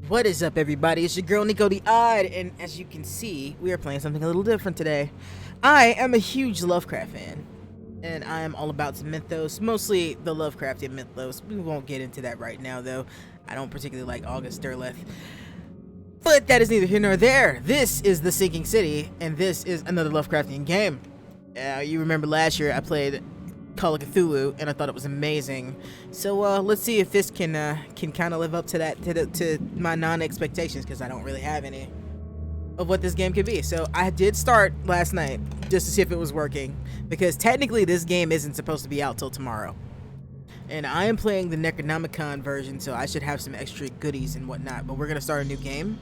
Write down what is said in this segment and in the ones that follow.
What is up, everybody? It's your girl Nico the Odd, and as you can see, we are playing something a little different today. I am a huge Lovecraft fan, and I am all about some mythos, mostly the Lovecraftian mythos. We won't get into that right now, though. I don't particularly like August Derleth. But that is neither here nor there. This is The Sinking City, and this is another Lovecraftian game. You remember last year I played Call of Cthulhu, and I thought it was amazing. So let's see if this can kind of live up to that to my non-expectations, because I don't really have any of what this game could be. So I did start last night just to see if it was working, because technically this game isn't supposed to be out till tomorrow. And I am playing the Necronomicon version, so I should have some extra goodies and whatnot. But we're gonna start a new game,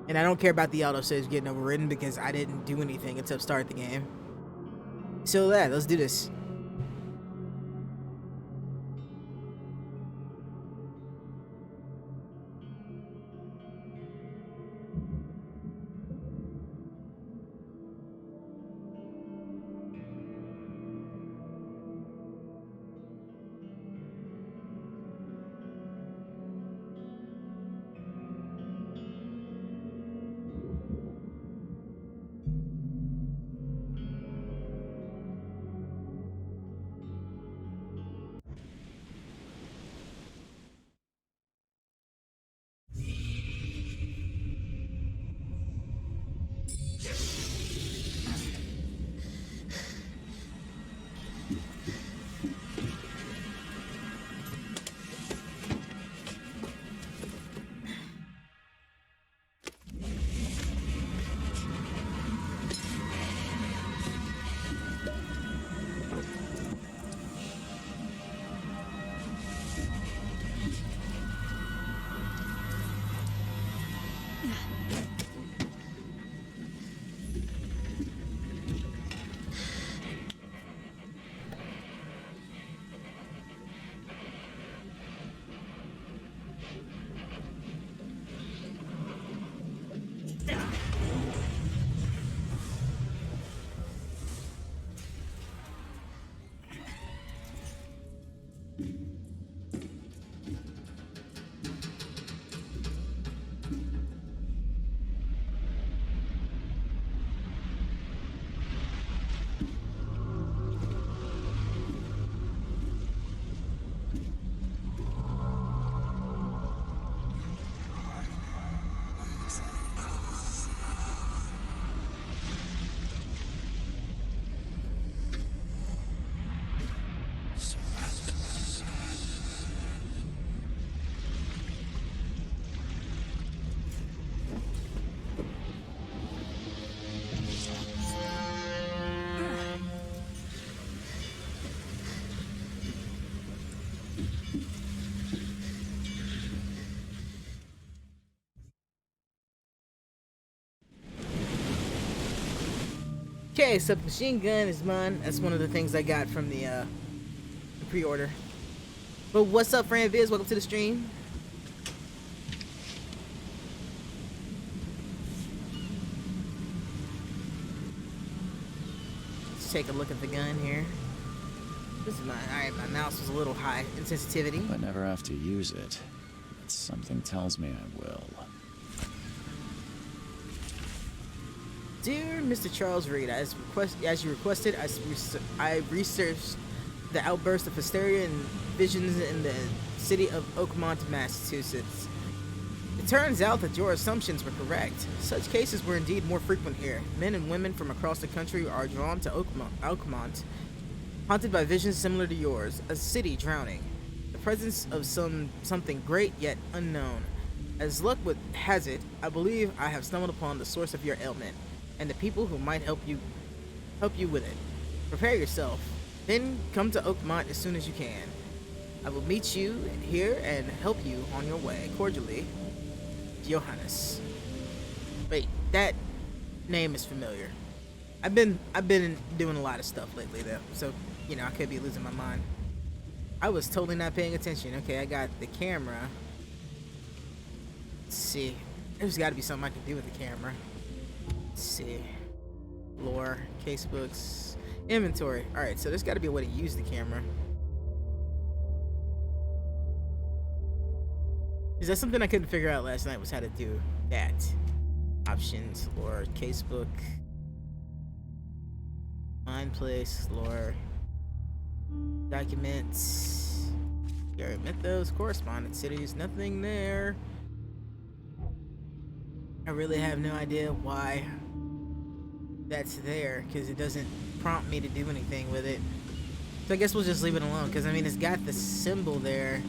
and I don't care about the autosaves getting overridden because I didn't do anything except start the game. So yeah, let's do this. Okay, submachine gun is mine. That's one of the things I got from the pre-order. But what's up, Fran Viz? Welcome to the stream. Let's take a look at the gun here. This is alright, my mouse was a little high in sensitivity. If I never have to use it, but something tells me I will. Dear Mr. Charles Reed, as you requested, I researched the outburst of hysteria and visions in the city of Oakmont, Massachusetts. It turns out that your assumptions were correct. Such cases were indeed more frequent here. Men and women from across the country are drawn to Oakmont, haunted by visions similar to yours, a city drowning. The presence of something great yet unknown. As luck has it, I believe I have stumbled upon the source of your ailment, and the people who might help you with it. Prepare yourself, then come to Oakmont as soon as you can. I will meet you here and help you on your way. Cordially, Johannes. Wait, that name is familiar. I've been doing a lot of stuff lately though, so you know I could be losing my mind. I was totally not paying attention. Okay, I got the camera. Let's see. There's got to be something I can do with the camera. Let's see. Lore, casebooks, inventory. Alright, so there's got to be a way to use the camera. Is that something I couldn't figure out last night? Was how to do that. Options, lore, casebook, find place, lore, documents, Garrett Mythos, correspondence cities, nothing there. I really have no idea why that's there, because it doesn't prompt me to do anything with it. So I guess we'll just leave it alone, because I mean, it's got the symbol there,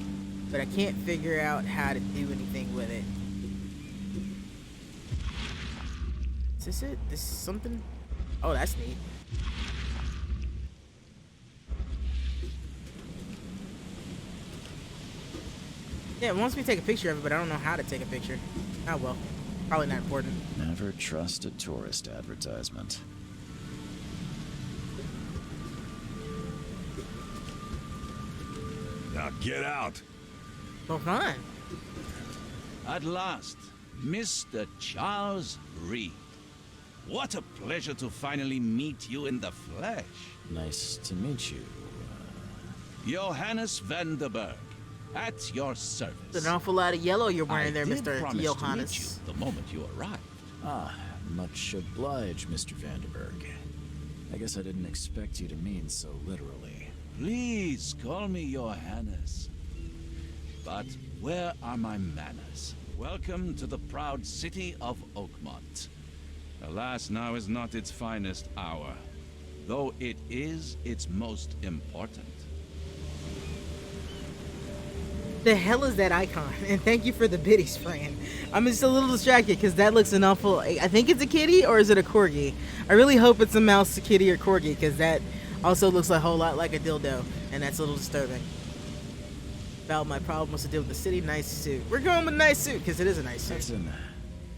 but I can't figure out how to do anything with it. Is this it? This is something? Oh, that's neat. Yeah, it wants me to take a picture of it, but I don't know how to take a picture. Oh well. Probably not important. Never trust a tourist advertisement. Now get out. Well, fine. At last, Mr. Charles Reed. What a pleasure to finally meet you in the flesh. Nice to meet you. Johannes Vanderberg, at your service. There's an awful lot of yellow you're wearing there, did Mr. promise to meet you Johannes. the moment you arrived. Ah, much obliged, Mr. Vanderberg. I guess I didn't expect you to mean so literally. Please call me Johannes. But where are my manners? Welcome to the proud city of Oakmont. Alas, now is not its finest hour, though it is its most important. The hell is that icon? And thank you for the biddies, friend. I'm just a little distracted because that looks an awful... I think it's a kitty, or is it a corgi? I really hope it's a mouse, a kitty, or corgi, because that also looks a whole lot like a dildo, and that's a little disturbing. About my problem was to deal with the city. Nice suit. We're going with nice suit because it is a nice suit. That's an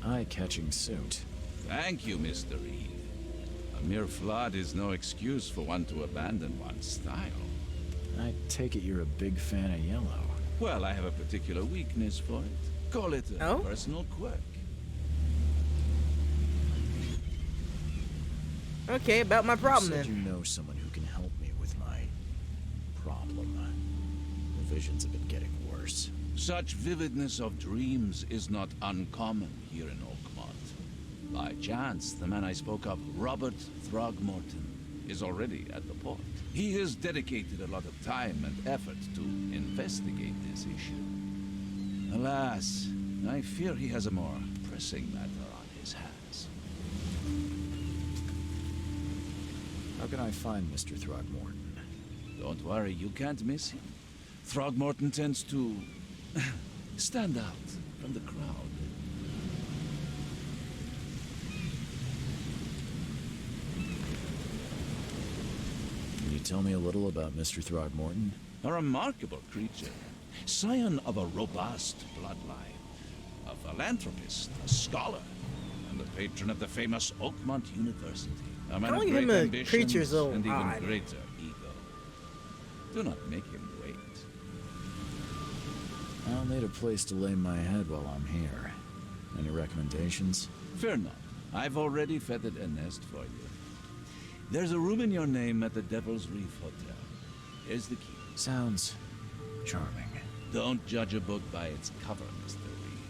eye-catching suit. Thank you, Mr. Reed. A mere flood is no excuse for one to abandon one's style. I take it you're a big fan of yellow. Well, I have a particular weakness for it. Call it a personal quirk. Okay, about my problem you said then. you know someone who can help me with my problem. The visions have been getting worse. Such vividness of dreams is not uncommon here in Oakmont. By chance, the man I spoke of, Robert Throgmorton, is already at the port. He has dedicated a lot of time and effort to investigate this issue. Alas, I fear he has a more pressing matter on his hands. How can I find Mr. Throgmorton? Don't worry, you can't miss him. Throgmorton tends to stand out from the crowd. Can you tell me a little about Mr. Throgmorton? A remarkable creature, scion of a robust bloodline, a philanthropist, a scholar, and the patron of the famous Oakmont University. A man of Calling great him a ambitions creature is a little and even odd. greater ego. Do not make him wait. I'll need a place to lay my head while I'm here. Any recommendations? Fear not. I've already feathered a nest for you. There's a room in your name at the Devil's Reef Hotel. Here's the key. Sounds charming. Don't judge a book by its cover, Mr. Reed.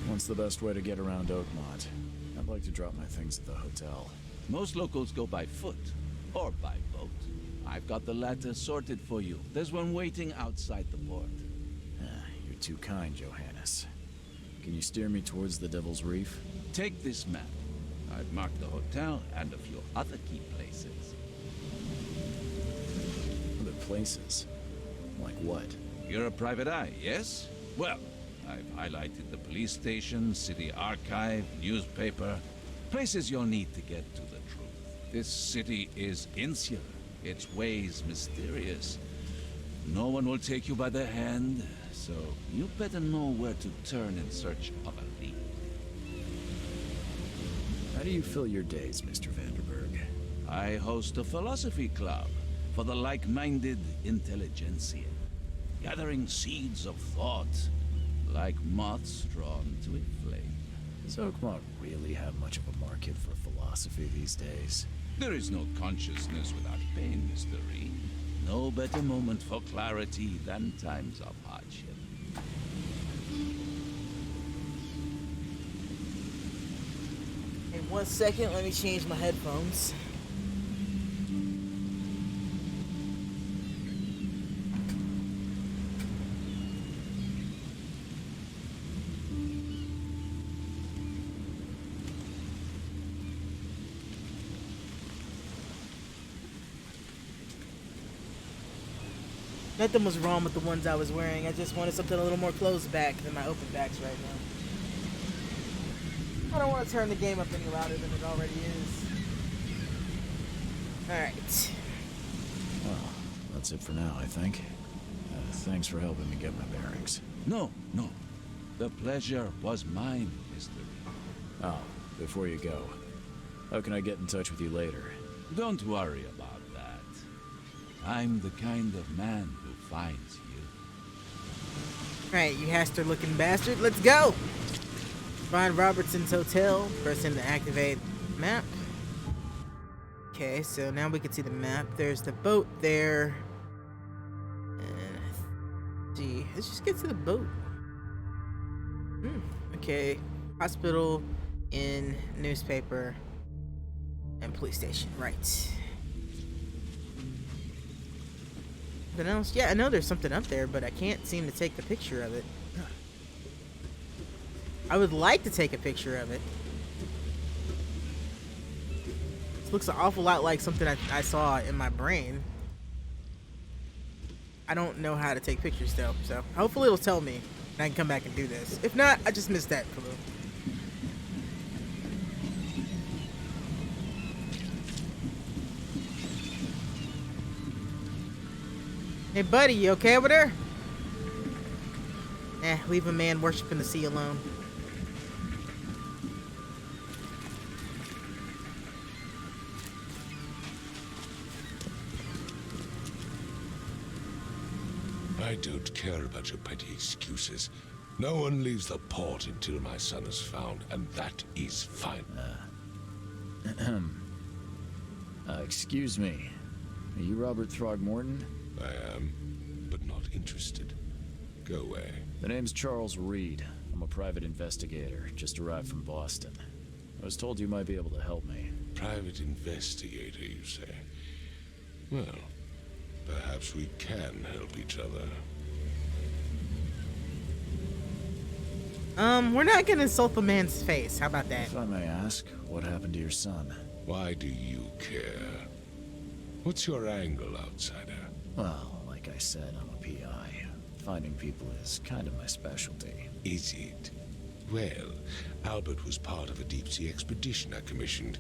What's the best way to get around Oakmont? I'd like to drop my things at the hotel. Most locals go by foot or by boat. I've got the latter sorted for you. There's one waiting outside the port. You're too kind, Johannes. Can you steer me towards the Devil's Reef? Take this map. I've marked the hotel and a few other key places. Other places? Like what? You're a private eye, yes? Well, I've highlighted the police station, city archive, newspaper, places you'll need to get to the truth. This city is insular, its ways mysterious. No one will take you by the hand, so you better know where to turn in search of a lead. How do you fill your days, Mr. Vanderberg? I host a philosophy club for the like-minded intelligentsia, gathering seeds of thought like moths drawn to a flame. Does Oakmont really have much of a market for philosophy these days? There is no consciousness without pain, Mr. Reed. No better moment for clarity than times of hardship. In 1 second, let me change my headphones. Nothing was wrong with the ones I was wearing. I just wanted something a little more closed back than my open backs right now. I don't want to turn the game up any louder than it already is. Alright. Well, that's it for now, I think. Thanks for helping me get my bearings. No. The pleasure was mine, Mr. Reed. Oh, before you go, how can I get in touch with you later? Don't worry about that. I'm the kind of man who finds you. Alright, you Haster looking bastard. Let's go! Find Robertson's hotel. Press him to activate map. Okay, so now we can see the map. There's the boat there. See, let's just get to the boat. Okay, hospital, inn, newspaper, and police station. Right. Something else? Yeah, I know there's something up there, but I can't seem to take the picture of it. I would like to take a picture of it. This looks an awful lot like something I saw in my brain. I don't know how to take pictures though, so hopefully it'll tell me and I can come back and do this. If not, I just missed that clue. Hey buddy, you okay over there? Leave a man worshiping the sea alone. I don't care about your petty excuses. No one leaves the port until my son is found, and that is fine. Excuse me. Are you Robert Throgmorton? I am, but not interested. Go away. The name's Charles Reed. I'm a private investigator, just arrived from Boston. I was told you might be able to help me. Private investigator, you say? Well, perhaps we can help each other. We're not gonna insult the man's face. How about that? If I may ask, what happened to your son? Why do you care? What's your angle, outsider? Well, like I said, I'm a PI. Finding people is kind of my specialty. Is it? Well, Albert was part of a deep-sea expedition I commissioned.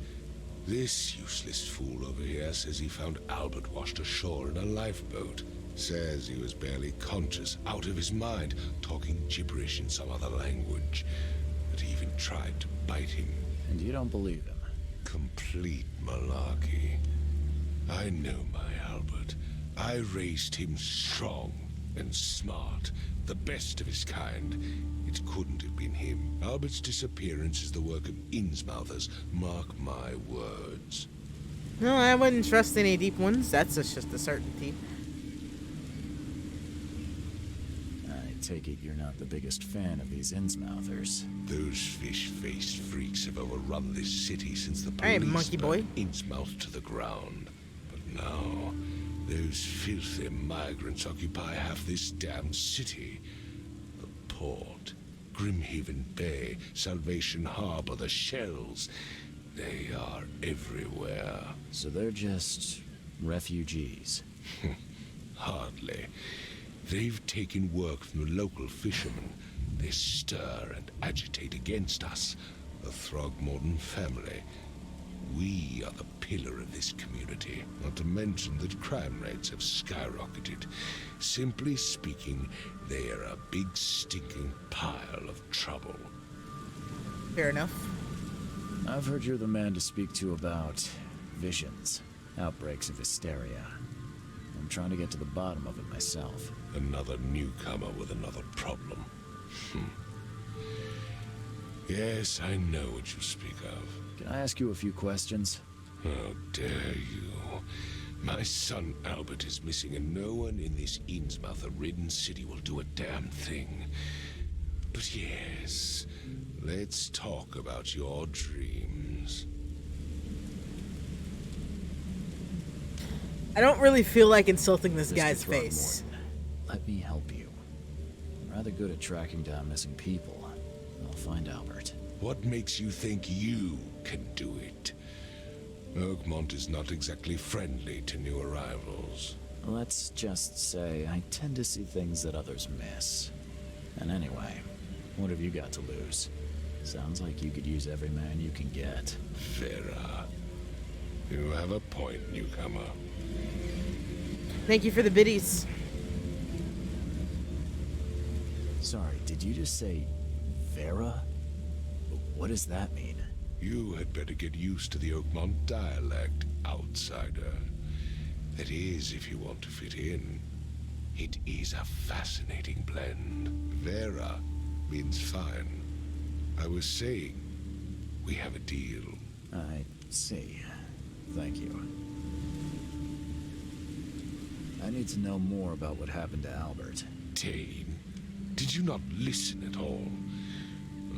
This useless fool over here says he found Albert washed ashore in a lifeboat. Says he was barely conscious, out of his mind, talking gibberish in some other language. That he even tried to bite him. And you don't believe him? Complete malarkey. I know my Albert. I raised him strong and smart, the best of his kind. It couldn't have been him. Albert's disappearance is the work of Innsmouthers, mark my words. No, I wouldn't trust any deep ones. That's just a certainty. I take it you're not the biggest fan of these Innsmouthers. Those fish-faced freaks have overrun this city since the Hey, police monkey boy. burned Innsmouth to the ground. But now, those filthy migrants occupy half this damned city. The port, Grimhaven Bay, Salvation Harbor, the Shells. They are everywhere. So they're just refugees. Hardly. They've taken work from the local fishermen. They stir and agitate against us, the Throgmorton family. We are the pillar of this community, not to mention that crime rates have skyrocketed. Simply speaking, they are a big stinking pile of trouble. Fair enough. I've heard you're the man to speak to about visions, outbreaks of hysteria. I'm trying to get to the bottom of it myself. Another newcomer with another problem. Yes, I know what you speak of. Can I ask you a few questions? How dare you? My son Albert is missing, and no one in this Innsmouth-ridden city will do a damn thing. But yes, let's talk about your dreams. I don't really feel like insulting this Mr. guy's Throckmorton, face. let me help you. I'm rather good at tracking down missing people. I'll find Albert. What makes you think you can do it? Oakmont is not exactly friendly to new arrivals. Let's just say I tend to see things that others miss. And anyway, what have you got to lose? Sounds like you could use every man you can get. Vera, you have a point, newcomer. Thank you for the biddies. Sorry, did you just say Vera? What does that mean? You had better get used to the Oakmont dialect, outsider. That is, if you want to fit in. It is a fascinating blend. Vera means fine. I was saying, we have a deal. I see. Thank you. I need to know more about what happened to Albert. Tane, did you not listen at all?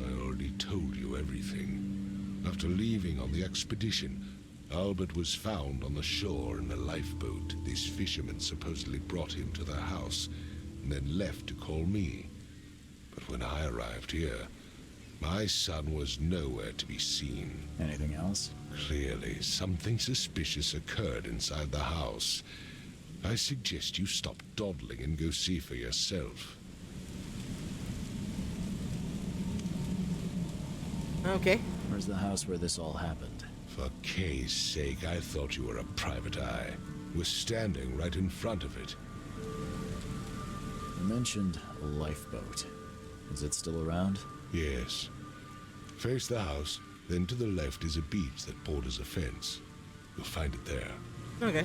I already told you everything. After leaving on the expedition, Albert was found on the shore in a lifeboat. This fisherman supposedly brought him to their house, and then left to call me. But when I arrived here, my son was nowhere to be seen. Anything else? Clearly, something suspicious occurred inside the house. I suggest you stop dawdling and go see for yourself. Okay. Where's the house where this all happened? For Kay's sake, I thought you were a private eye. Was standing right in front of it. You mentioned a lifeboat. Is it still around? Yes. Face the house, then to the left is a beach that borders a fence. You'll find it there. Okay.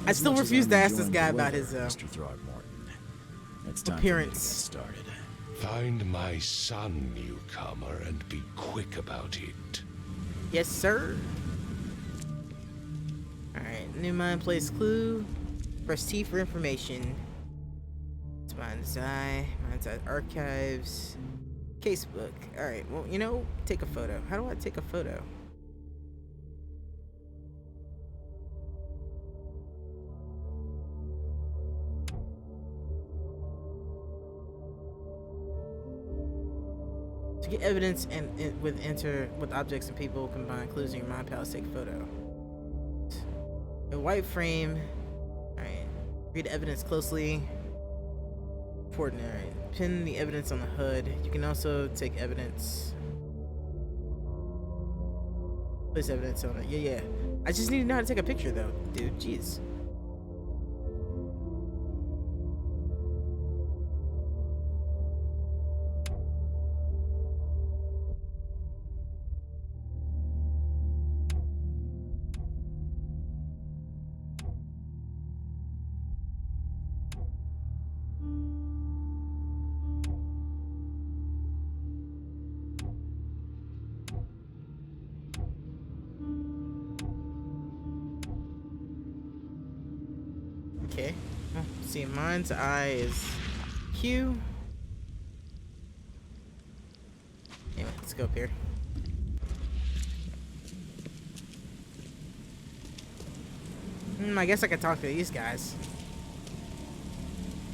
I still refuse to ask this guy about his Mr. Throgmorton. It's time appearance. for me to get started. Find my son, newcomer, and be quick about it. Yes, sir. Alright, new mind place clue. Press T for information. It's Mind's Eye. Mind's Eye archives. Casebook. Alright, well, you know, take a photo. How do I take a photo? To get evidence and with objects and people, combine clues in your mind palace, take a photo. A white frame. Alright. Read evidence closely. Important. Alright. Pin the evidence on the hood. You can also take evidence. Place evidence on it. Yeah. I just need to know how to take a picture though, dude. Jeez. Okay. Well, see, Mind's Eye is Q. Anyway, let's go up here. I guess I could talk to these guys.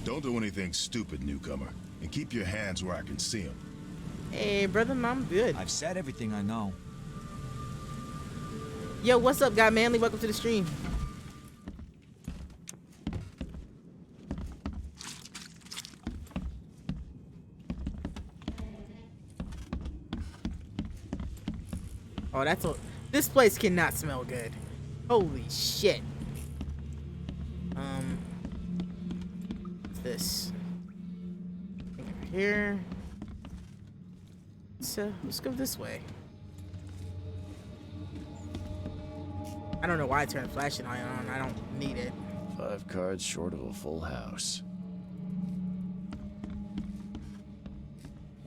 Don't do anything stupid, newcomer, and keep your hands where I can see them. Hey, brother, I'm good. I've said everything I know. Yo, what's up, Guy Manly? Welcome to the stream. Oh, that's a. This place cannot smell good. Holy shit. What's this? Over here. So let's go this way. I don't know why I turned the flashlight on. I don't need it. 5 cards short of a full house.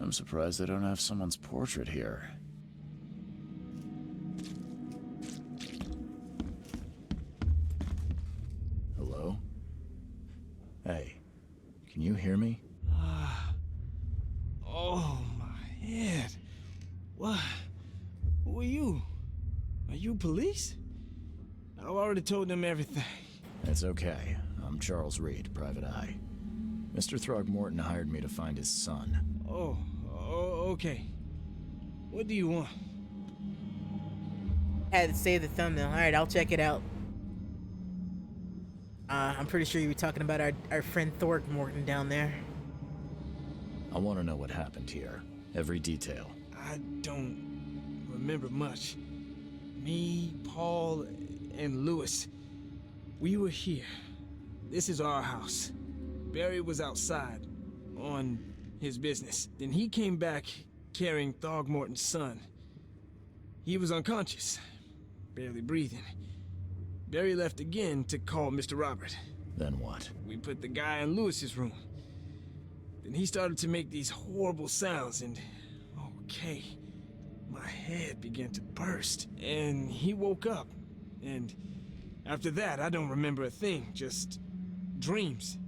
I'm surprised they don't have someone's portrait here. me? Oh, my head. What? Who are you? Are you police? I've already told them everything. It's okay. I'm Charles Reed, Private Eye. Mr. Throgmorton hired me to find his son. Oh, okay. What do you want? Had to save the thumbnail. Alright, I'll check it out. I'm pretty sure you were talking about our friend Thorgmorton down there. I want to know what happened here. Every detail. I don't remember much. Me, Paul, and Lewis, we were here. This is our house. Barry was outside on his business. Then he came back carrying Throgmorton's son. He was unconscious, barely breathing. Barry left again to call Mr. Robert. Then what? We put the guy in Lewis's room. Then he started to make these horrible sounds and... okay. My head began to burst, and he woke up. And after that, I don't remember a thing, just dreams.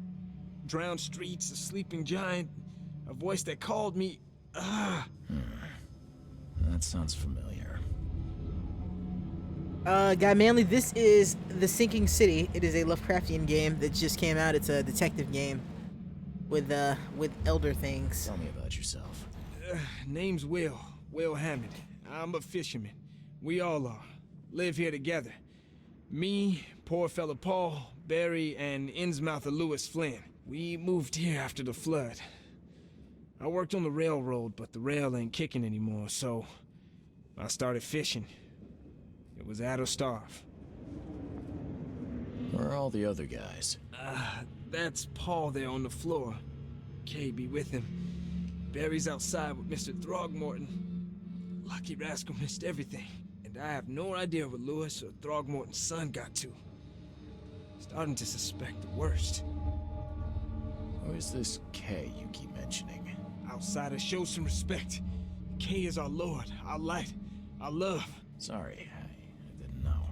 Drowned streets, a sleeping giant, a voice that called me. That sounds familiar. Guy Manley, this is The Sinking City. It is a Lovecraftian game that just came out. It's a detective game with elder things. Tell me about yourself. Name's Will Hammond. I'm a fisherman. We all are. Live here together. Me, poor fella Paul, Barry, and Innsmouther Lewis Flynn. We moved here after the flood. I worked on the railroad, but the rail ain't kicking anymore, so I started fishing. It was add or starve. Where are all the other guys? That's Paul there on the floor. Kay be with him. Barry's outside with Mr. Throgmorton. Lucky rascal missed everything. And I have no idea what Lewis or Throgmorton's son got to. Starting to suspect the worst. Who is this Kay you keep mentioning? Outsiders show some respect. Kay is our lord, our light, our love. Sorry, I didn't know.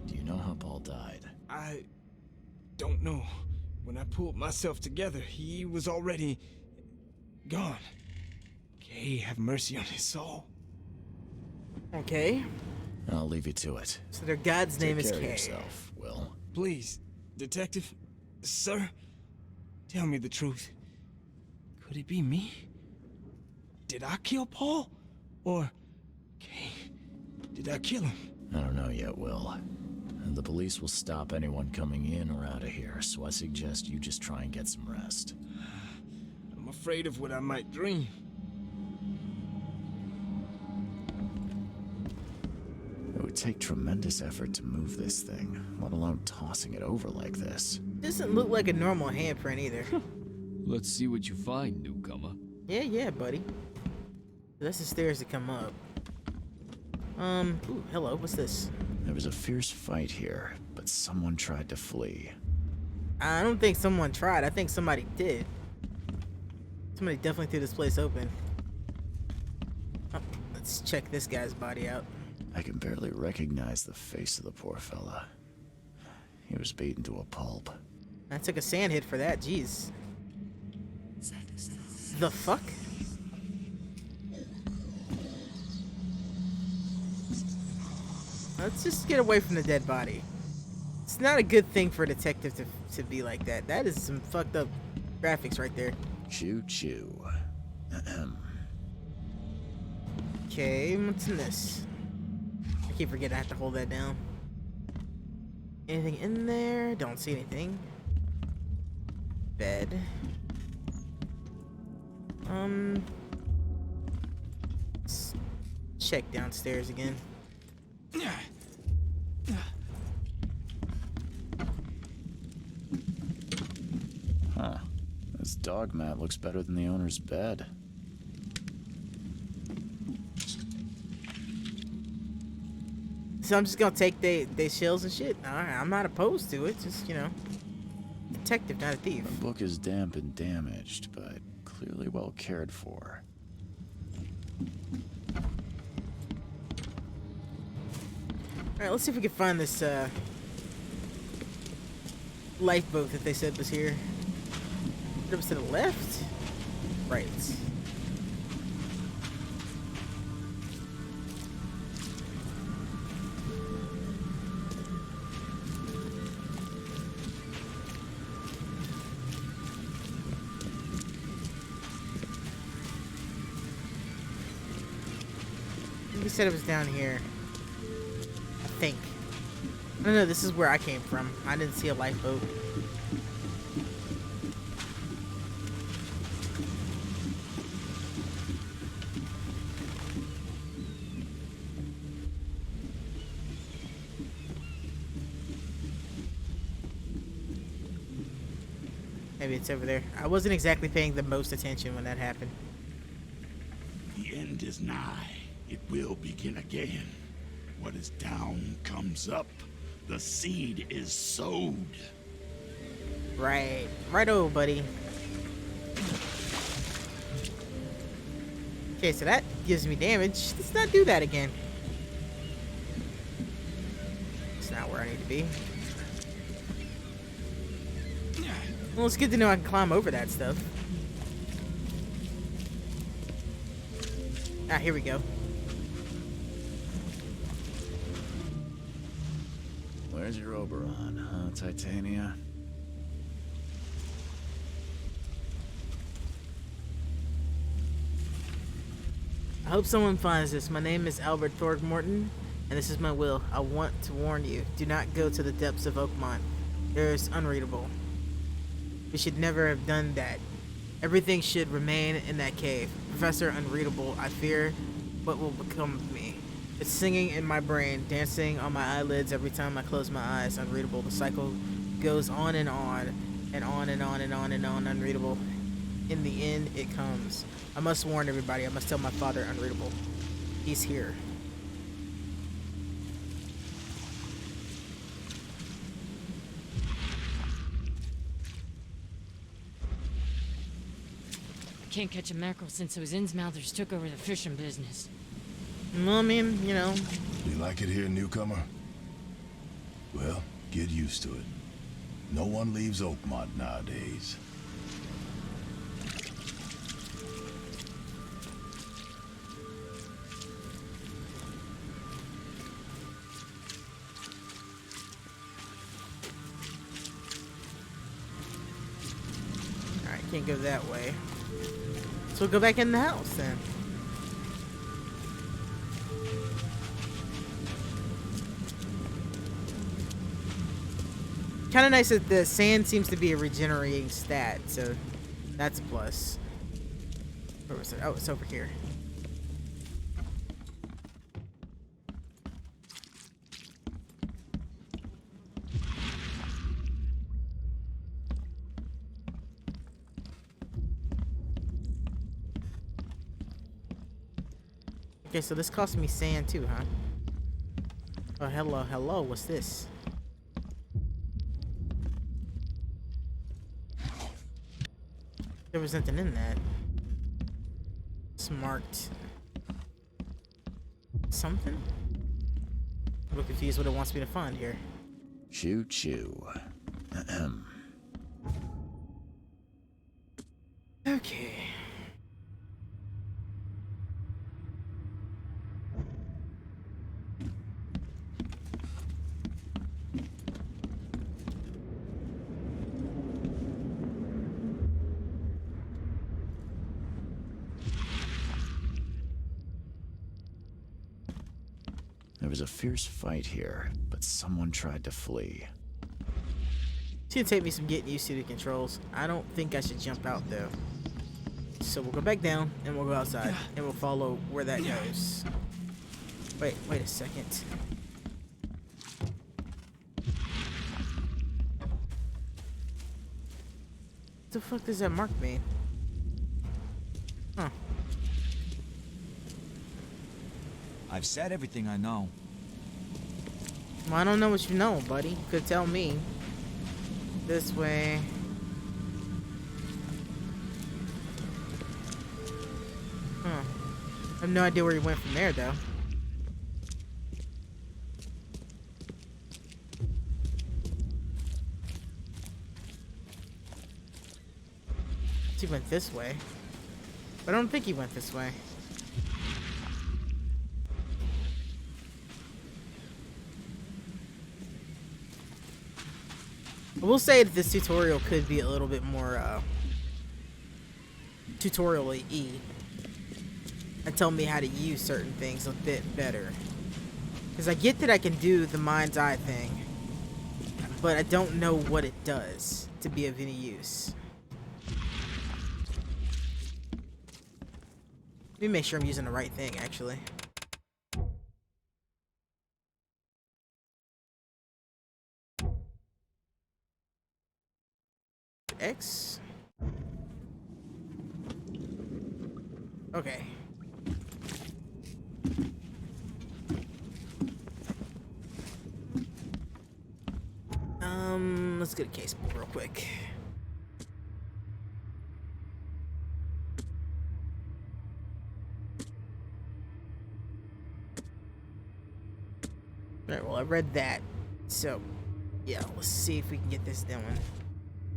Do you know how Paul died? I don't know. When I pulled myself together, he was already gone. Kay, have mercy on his soul. Okay. I'll leave you to it. So their god's name is Take care Kay. of yourself, Will. Please, detective, sir, tell me the truth. Could it be me? Did I kill Paul? Or, Kay, did I kill him? I don't know yet, Will. And the police will stop anyone coming in or out of here, so I suggest you just try and get some rest. I'm afraid of what I might dream. It would take tremendous effort to move this thing, let alone tossing it over like this. Doesn't look like a normal handprint either. Let's see what you find, newcomer. Yeah, buddy. That's the stairs to come up. Ooh, hello, what's this? There was a fierce fight here, but someone tried to flee. I don't think someone tried. I think somebody did. Somebody definitely threw this place open. Oh, let's check this guy's body out. I can barely recognize the face of the poor fella. He was beaten to a pulp. I took a sand hit for that, jeez. The fuck? Let's just get away from the dead body. It's not a good thing for a detective to be like that. That is some fucked up graphics right there. Choo choo. Ahem. Okay, what's in this? I keep forgetting I have to hold that down. Anything in there? Don't see anything. Bed. Let's check downstairs again. Huh. This dog mat looks better than the owner's bed. So I'm just gonna take they shells and shit. Alright, I'm not opposed to it. Just, you know, detective, not a thief. The book is damp and damaged, but clearly well cared for. Alright, let's see if we can find this lifeboat that they said was here. It was to the left? Right. You said it was down here. I think. I don't know, this is where I came from. I didn't see a lifeboat. Maybe it's over there. I wasn't exactly paying the most attention when that happened. The end is nigh. It will begin again. What is down comes up. The seed is sowed. Right. Righto, buddy. Okay, so that gives me damage. Let's not do that again. It's not where I need to be. Well, it's good to know I can climb over that stuff. Ah, here we go. Where's your Oberon, huh, Titania? I hope someone finds this. My name is Albert Throgmorton, and this is my will. I want to warn you. Do not go to the depths of Oakmont. It's unreadable. We should never have done that. Everything should remain in that cave. Professor Unreadable, I fear what will become of me. It's singing in my brain, dancing on my eyelids every time I close my eyes. Unreadable. The cycle goes on and on, and on and on and on and on. Unreadable. In the end, it comes. I must warn everybody. I must tell my father, Unreadable. He's here. Can't catch a mackerel since those Innsmouthers took over the fishing business. Well, I mean, you know. You like it here, newcomer? Well, get used to it. No one leaves Oakmont nowadays. Alright, can't go that way. So we'll go back in the house then. Kind of nice that the sand seems to be a regenerating stat, so that's a plus. Where was it? Oh, it's over here. Okay, so this cost me sand too, huh? Oh, hello, hello, what's this? There was nothing in that. It's marked something? I'm a little confused what it wants me to find here. Choo choo. Ahem. Okay. There was a fierce fight here, but someone tried to flee. It's gonna take me some getting used to the controls. I don't think I should jump out though. So we'll go back down and we'll go outside and we'll follow where that goes. Wait a second. What the fuck does that mark mean? Huh. I've said everything I know. Well, I don't know what you know, buddy. You could tell me. This way. Huh. I have no idea where he went from there, though. He went this way. But I don't think he went this way. I will say that this tutorial could be a little bit more tutorial-y and tell me how to use certain things a bit better. Because I get that I can do the mind's eye thing, but I don't know what it does to be of any use. Let me make sure I'm using the right thing, actually. X. Okay. Let's get a case book real quick. Alright, well, I read that. So, yeah, let's see if we can get this done.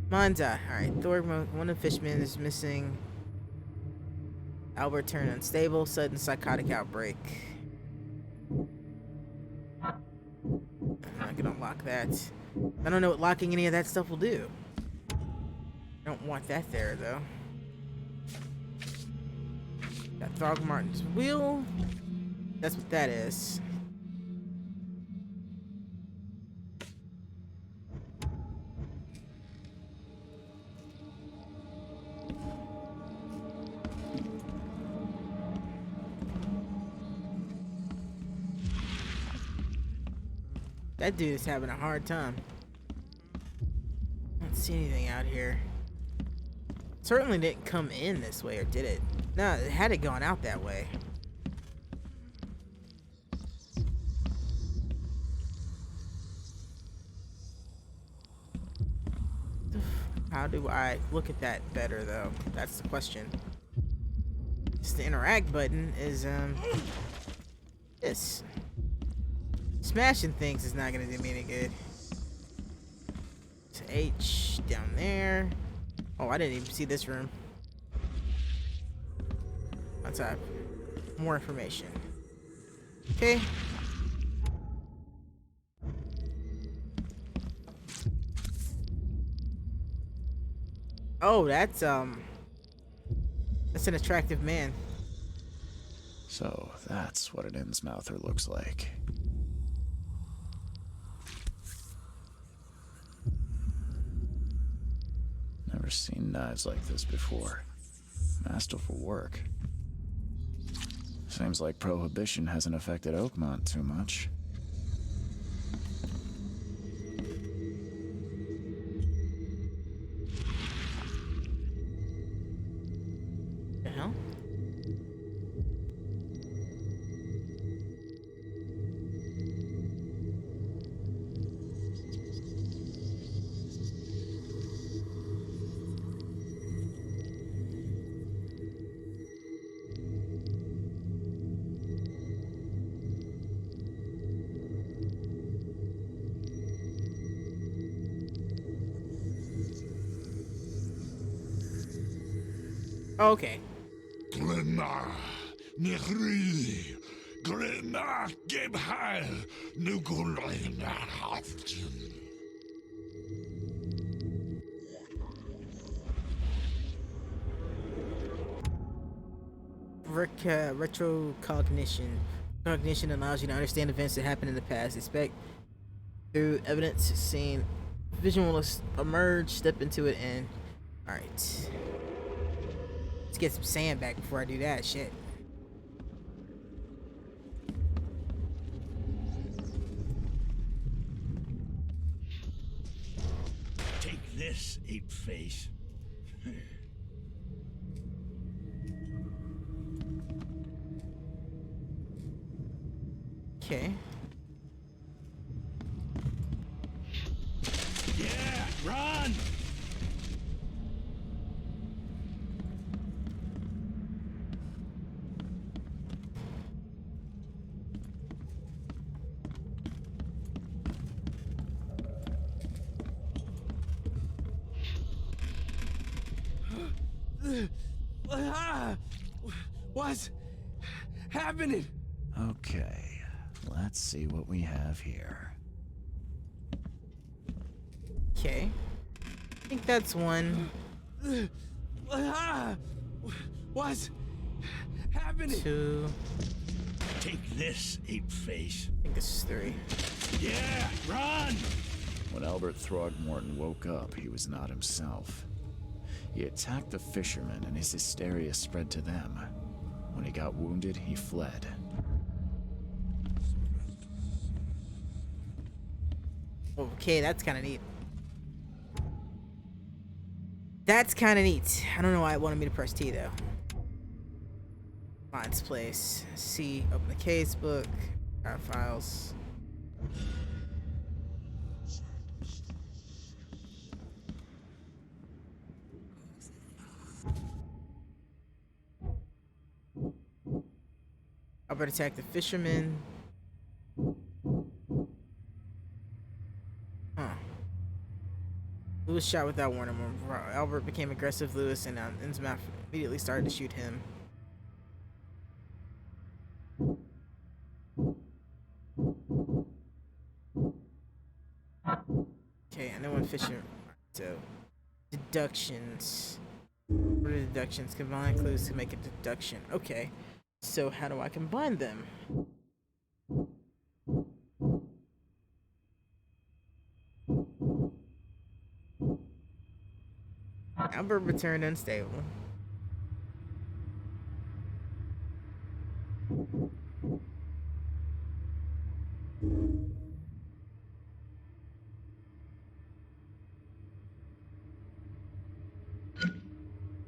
Mind's eye. Alright, Thor, one of the fishmen is missing. Albert turned unstable, sudden psychotic outbreak. I'm not gonna lock that. I don't know what locking any of that stuff will do. I don't want that there, though. Got Throgmorton's wheel. That's what that is. That dude is having a hard time. I don't see anything out here. Certainly didn't come in this way, or did it? No, it had it gone out that way. How do I look at that better, though? That's the question. Just the interact button is, this. Smashing things is not gonna do me any good. It's H down there. Oh, I didn't even see this room. Let's have more information. Okay. Oh, that's an attractive man. So that's what an Innsmouther looks like. Never seen knives like this before. Masterful work. Seems like Prohibition hasn't affected Oakmont too much. The hell? Okay. Glennar, Nehri, Glennar, Gebhal, Nugulenar Haftin. Retrocognition. Cognition allows you to understand events that happened in the past. Expect through evidence seen. Vision will emerge, step into it, and... Alright. Let's get some sand back before I do that shit. Take this, Ape Face. Okay. Yeah, run! What's happening? Okay, let's see what we have here. Okay. I think that's one. What's happening? Two. Take this, Ape-Face. I think this is three. Yeah, run! When Albert Throgmorton woke up, he was not himself. He attacked the fishermen, and his hysteria spread to them. When he got wounded, he fled. Okay, that's kind of neat. That's kind of neat. I don't know why it wanted me to press T, though. Finds place. C. Open the case book. Our files. Albert attacked the fisherman. Huh. Lewis shot without warning. When Albert became aggressive, Lewis and Innsmouth immediately started to shoot him. Okay, I know one fisherman. So, deductions. What are deductions? Combine clues to make a deduction. Okay. So how do I combine them? Albert returned unstable.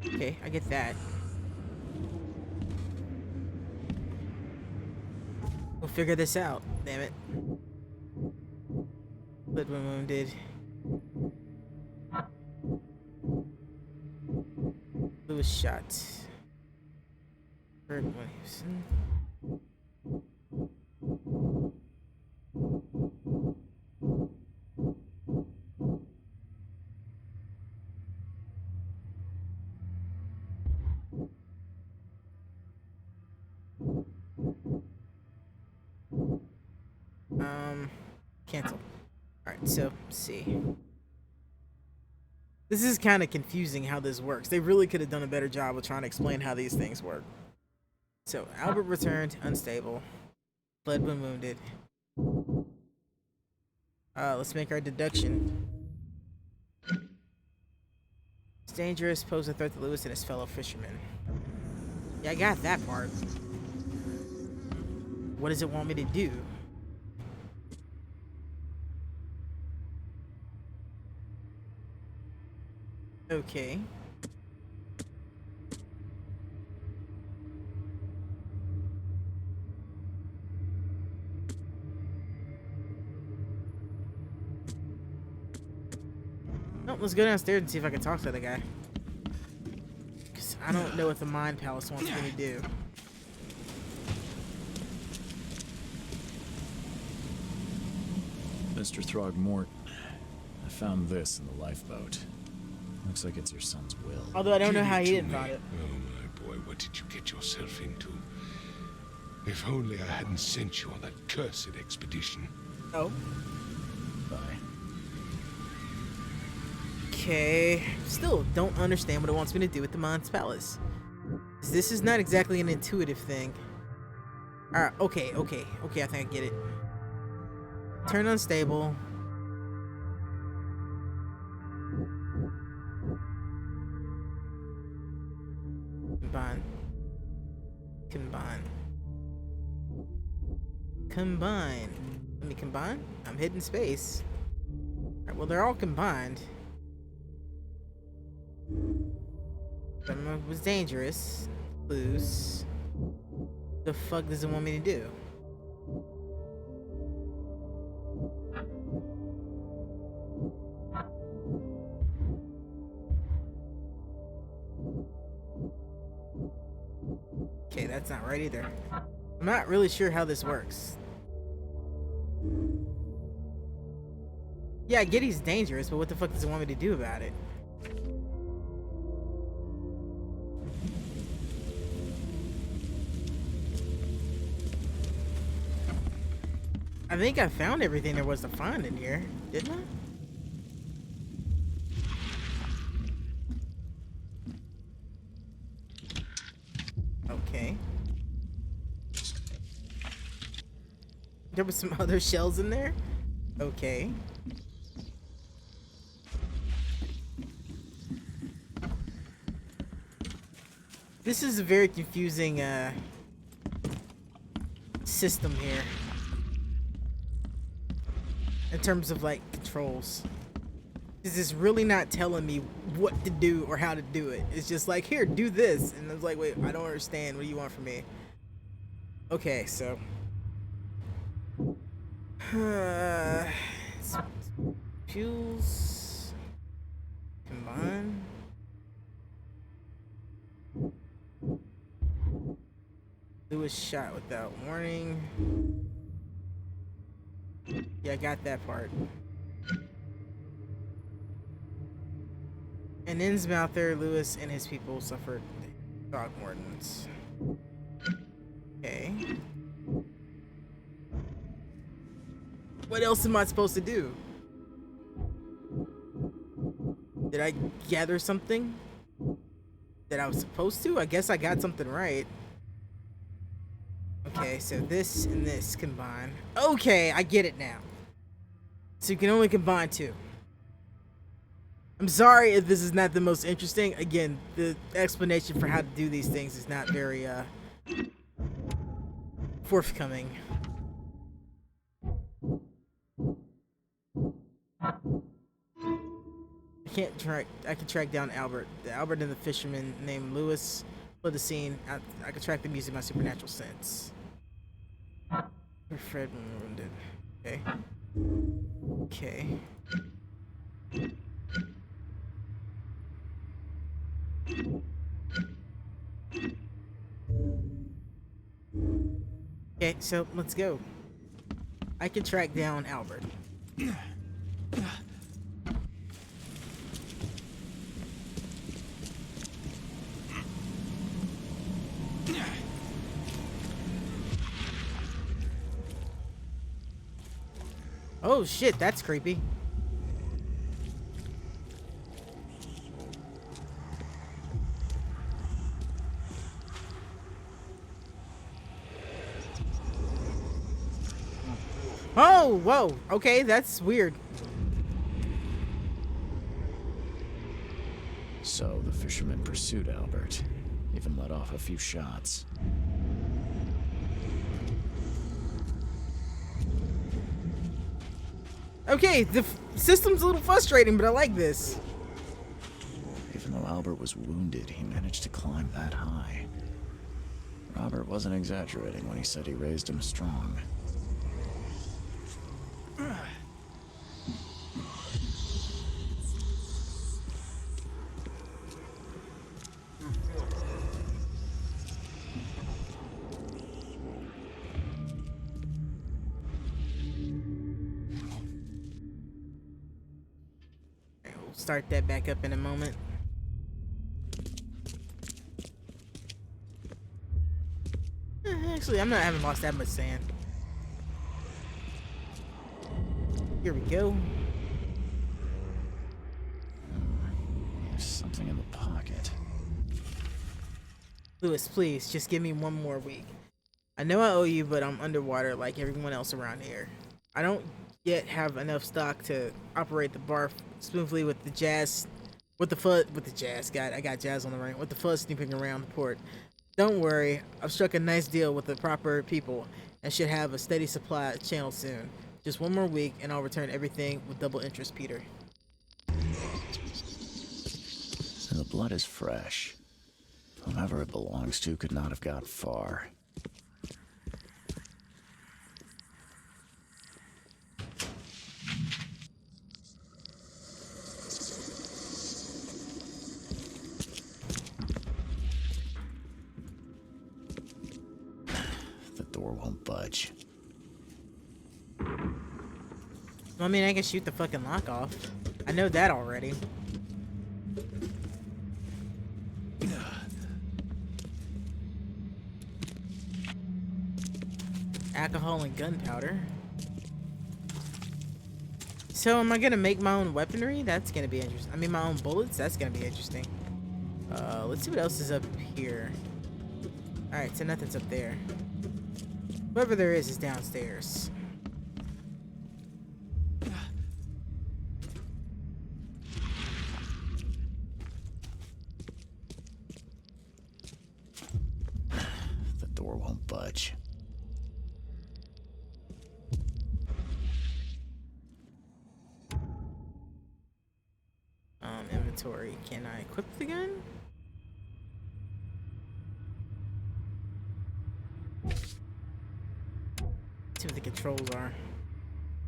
Okay, I get that. We'll figure this out, damn it. Blood when wounded. Lewis shot. Heard when he was in. Cancel. Alright, so, let's see. This is kind of confusing how this works. They really could have done a better job of trying to explain how these things work. So, Albert returned, unstable. Bled when wounded. Let's make our deduction. It's dangerous, pose a threat to Lewis and his fellow fishermen. Yeah, I got that part. What does it want me to do? Okay. Oh, let's go downstairs and see if I can talk to the guy. Because I don't know what the Mind Palace wants me to do. Mr. Throgmorton, I found this in the lifeboat. Looks like it's your son's will. Although I don't know how he Give didn't to find me. it. Oh my boy, what did you get yourself into? If only I hadn't sent you on that cursed expedition. Oh. Bye. Okay. Still don't understand what it wants me to do with the Mind's Palace. This is not exactly an intuitive thing. Alright, okay, I think I get it. Turn unstable. Combine. Let me combine. I'm hitting space. Alright, well, they're all combined. Some of it was dangerous. Loose. The fuck does it want me to do? Okay, that's not right either. I'm not really sure how this works. Yeah, I get he's dangerous, but what the fuck does it want me to do about it? I think I found everything there was to find in here, didn't I? Okay. There was some other shells in there? Okay. This is a very confusing system here. In terms of like controls. This is really not telling me what to do or how to do it. It's just like, here, do this. And I was like, wait, I don't understand. What do you want from me? Okay, so. Fuels. Combine. Lewis shot without warning. Yeah, I got that part. In Innsmouther, Lewis and his people suffered Throgmortons. Okay. What else am I supposed to do? Did I gather something that I was supposed to? I guess I got something right. Okay, so this and this combine. Okay, I get it now. So you can only combine two. I'm sorry if this is not the most interesting. Again, the explanation for how to do these things is not very forthcoming. I can track down Albert. The Albert and the fisherman named Lewis fled the scene. I can track them using my supernatural sense. Fred wounded. Okay. Okay. Okay, so let's go. I can track down Albert. Oh shit, that's creepy. Oh, whoa. Okay, that's weird. So the fisherman pursued Albert, even let off a few shots. Okay, the system's a little frustrating, but I like this. Even though Albert was wounded, he managed to climb that high. Robert wasn't exaggerating when he said he raised him strong. Start that back up in a moment. Actually, I haven't lost that much sand. Here we go. There's something in the pocket. Lewis, please, just give me one more week. I know I owe you, but I'm underwater like everyone else around here. I don't yet have enough stock to operate the bar smoothly with the jazz, with the jazz. God, I got jazz on the ring. With the fuzz snooping around the port. Don't worry, I've struck a nice deal with the proper people and should have a steady supply channel soon. Just one more week and I'll return everything with double interest, Peter. And the blood is fresh. Whomever it belongs to could not have got far. The door won't budge. I mean, I can shoot the fucking lock off. I know that already. Alcohol and gunpowder. So am I gonna make my own weaponry? That's gonna be interesting. I mean, my own bullets? That's gonna be interesting. Let's see what else is up here. Alright, so nothing's up there. Whoever there is downstairs. The door won't budge. Inventory. Can I equip the gun? See what the controls are.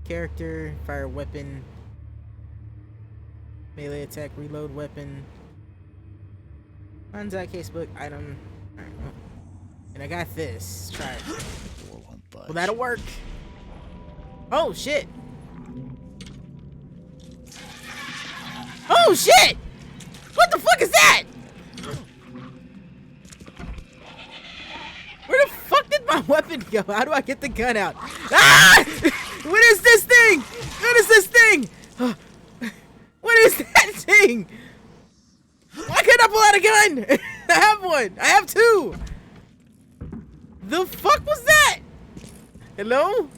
Character, fire weapon, melee attack, reload weapon, Anzac casebook, item. Alright, well. And I got this. Let's try it. The door won't budge. Well, that'll work. Oh, shit! Oh, shit! What the fuck is that? Where the fuck did my weapon go? How do I get the gun out? Ah! What is this thing? What is this thing? What is that thing? Why can't I pull out a gun? I have one. I have two. The fuck was that? Hello?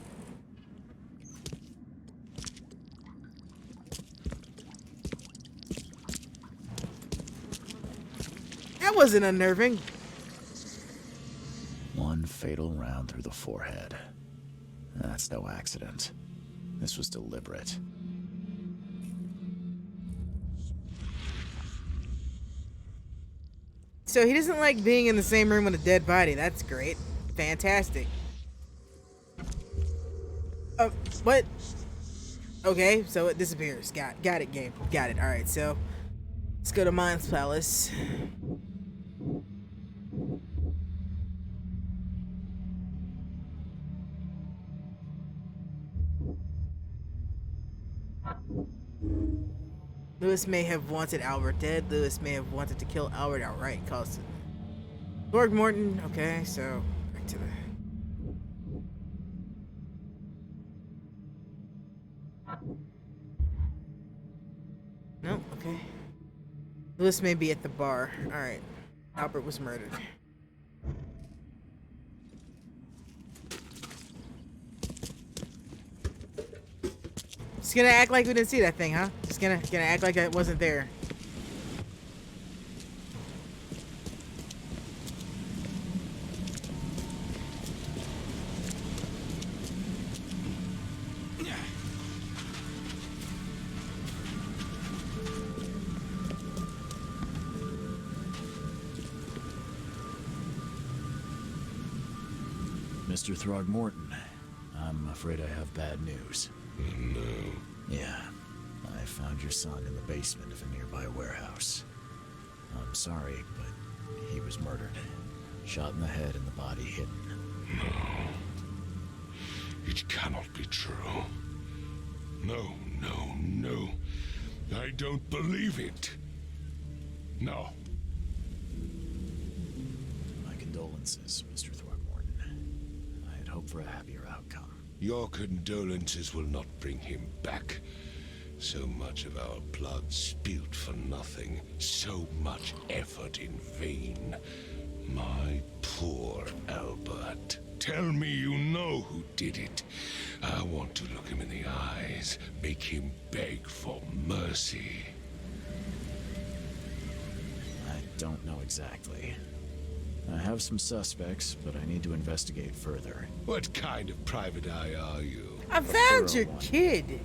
That wasn't unnerving. One fatal round through the forehead. That's no accident. This was deliberate. So he doesn't like being in the same room with a dead body. That's great. Fantastic. What? Okay, so it disappears. Got it, game. Got it. Alright, so let's go to Mind's Palace. Lewis may have wanted Albert dead. Lewis may have wanted to kill Albert outright. Caused it. Throgmorton. Okay, so back to the. No, okay. Lewis may be at the bar. Alright. Albert was murdered. Just gonna act like we didn't see that thing, huh? Just gonna act like it wasn't there. Mr. Throgmorton, I'm afraid I have bad news. No. Yeah, I found your son in the basement of a nearby warehouse. I'm sorry, but he was murdered. Shot in the head and the body hidden. No. It cannot be true. No, no, no. I don't believe it. No. My condolences, Mr. Throgmorton. I had hoped for a happier outcome. Your condolences will not bring him back. So much of our blood spilled for nothing. So much effort in vain. My poor Albert. Tell me you know who did it. I want to look him in the eyes, make him beg for mercy. I don't know exactly. I have some suspects, but I need to investigate further. What kind of private eye are you? I found your kid.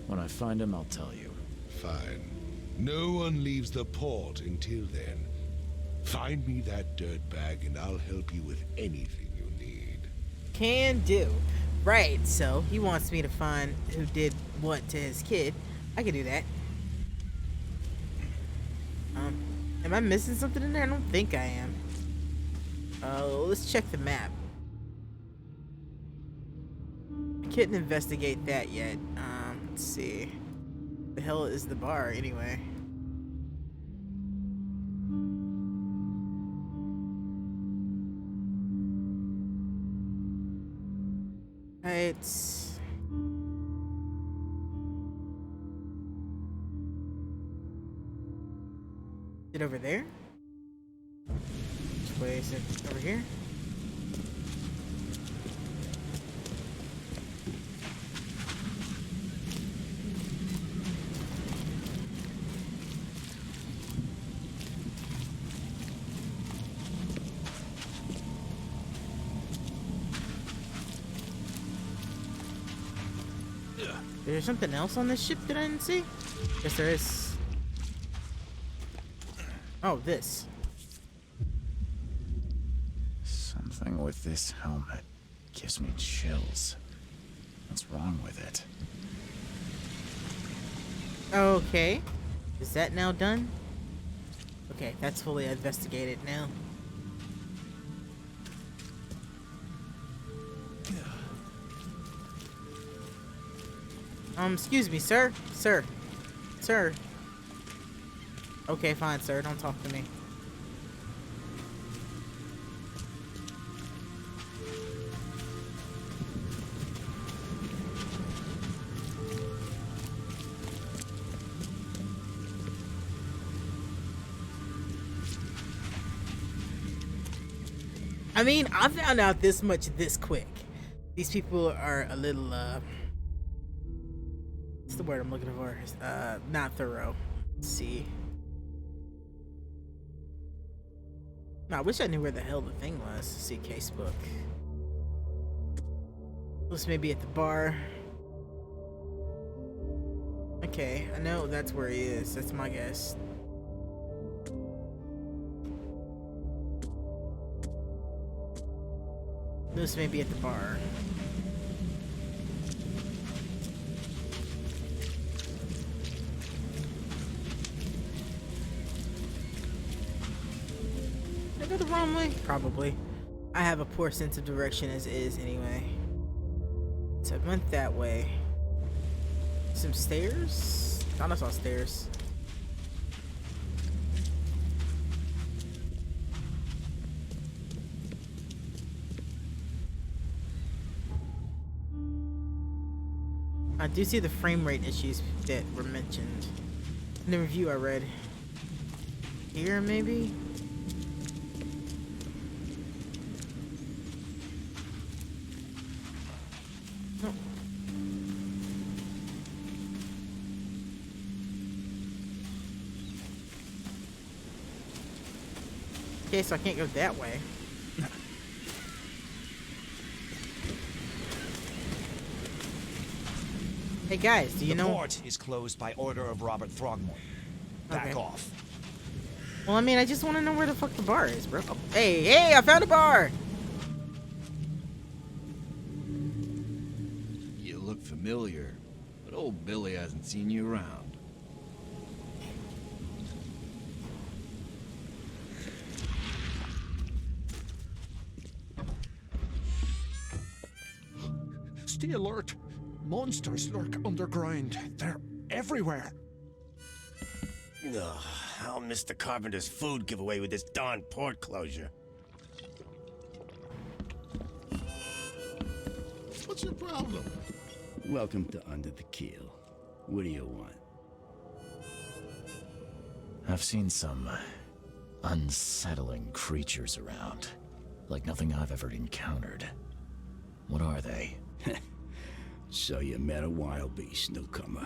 When I find him, I'll tell you. Fine. No one leaves the port until then. Find me that dirtbag and I'll help you with anything you need. Can do. Right, so he wants me to find who did what to his kid. I can do that. Am I missing something in there? I don't think I am. Let's check the map. I couldn't investigate that yet. Let's see. The hell is the bar anyway? Right. it over there? Which way is it? Over here? There's something else on this ship that I didn't see? Yes, there is. Oh, this. Something with this helmet gives me chills. What's wrong with it? Okay. Is that now done? Okay, that's fully investigated now. Excuse me, sir? Sir. Sir. Okay, fine, sir. Don't talk to me. I mean, I found out this much this quick. These people are a little, what's the word I'm looking for? Not thorough. Let's see. No, I wish I knew where the hell the thing was. Let's see, casebook. This may be at the bar. Okay, I know that's where he is. That's my guess. This may be at the bar. Did I go the wrong way? Probably. I have a poor sense of direction as is anyway. So I went that way. Some stairs? Thought I saw stairs. I do see the frame rate issues that were mentioned in the review I read. Here, maybe? No. Okay, so I can't go that way. Hey guys, do you know? The port is closed by order of Robert Throgmorton. Back Okay. off. Well, I mean, I just want to know where the fuck the bar is, bro. Oh, hey, I found a bar! You look familiar, but old Billy hasn't seen you around. Stay alert. Monsters lurk underground. They're everywhere. Ugh, I'll miss the carpenter's food giveaway with this darn port closure. What's your problem? Welcome to Under the Keel. What do you want? I've seen some unsettling creatures around. Like nothing I've ever encountered. What are they? So you met a wild beast, newcomer.